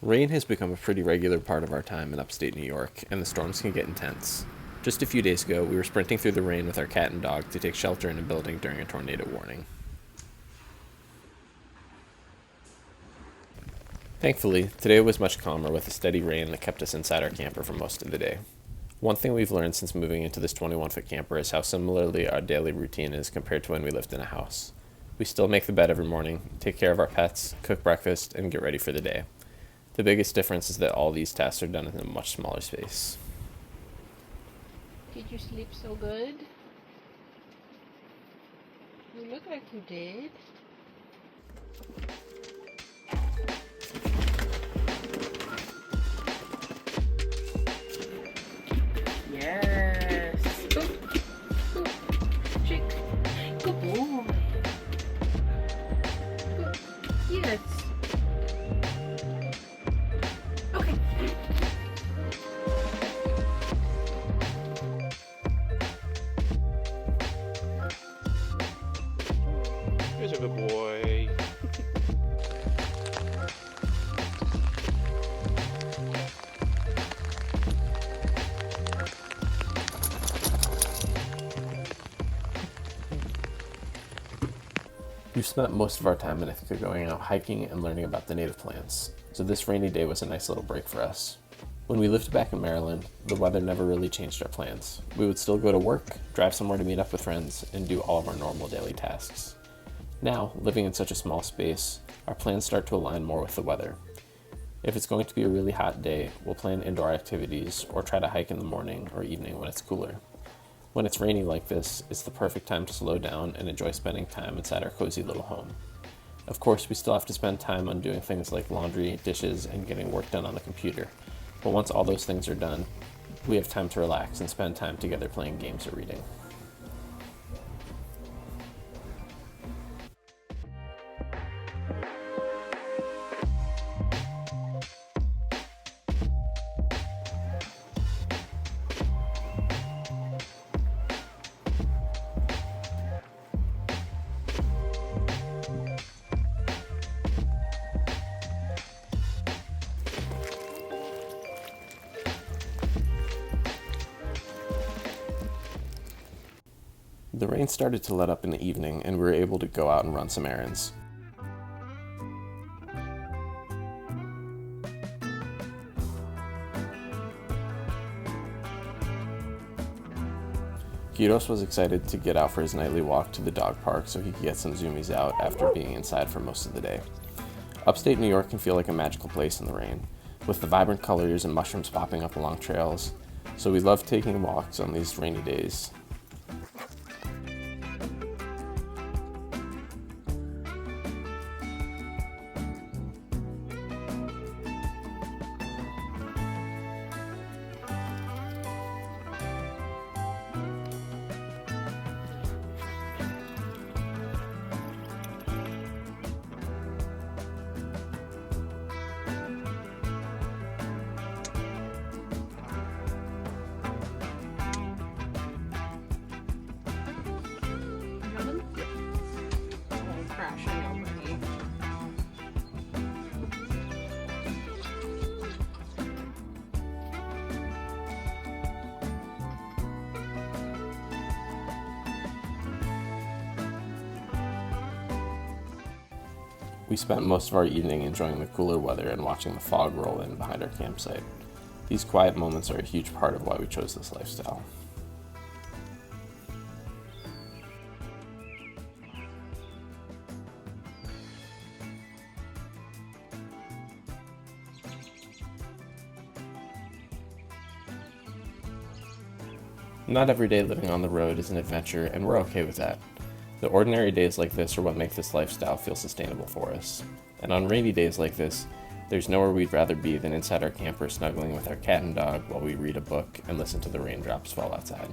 Rain has become a pretty regular part of our time in upstate New York, and the storms can get intense. Just a few days ago, we were sprinting through the rain with our cat and dog to take shelter in a building during a tornado warning. Thankfully, today was much calmer with a steady rain that kept us inside our camper for most of the day. One thing we've learned since moving into this 21-foot camper is how similarly our daily routine is compared to when we lived in a house. We still make the bed every morning, take care of our pets, cook breakfast, and get ready for the day. The biggest difference is that all these tasks are done in a much smaller space. Did you sleep so good? You look like you did. Yes. Go. Chick. Good boy. Go. Yes. Okay. Here's a good boy. We've spent most of our time in Ithaca going out hiking and learning about the native plants, so this rainy day was a nice little break for us. When we lived back in Maryland, the weather never really changed our plans. We would still go to work, drive somewhere to meet up with friends, and do all of our normal daily tasks. Now, living in such a small space, our plans start to align more with the weather. If it's going to be a really hot day, we'll plan indoor activities or try to hike in the morning or evening when it's cooler. When it's rainy like this, it's the perfect time to slow down and enjoy spending time inside our cozy little home. Of course, we still have to spend time on doing things like laundry, dishes, and getting work done on the computer. But once all those things are done, we have time to relax and spend time together playing games or reading. The rain started to let up in the evening, and we were able to go out and run some errands. Gyros was excited to get out for his nightly walk to the dog park so he could get some zoomies out after being inside for most of the day. Upstate New York can feel like a magical place in the rain, with the vibrant colors and mushrooms popping up along trails, so we love taking walks on these rainy days. Crashing already. We spent most of our evening enjoying the cooler weather and watching the fog roll in behind our campsite. These quiet moments are a huge part of why we chose this lifestyle. Not every day living on the road is an adventure, and we're okay with that. The ordinary days like this are what make this lifestyle feel sustainable for us. And on rainy days like this, there's nowhere we'd rather be than inside our camper snuggling with our cat and dog while we read a book and listen to the raindrops fall outside.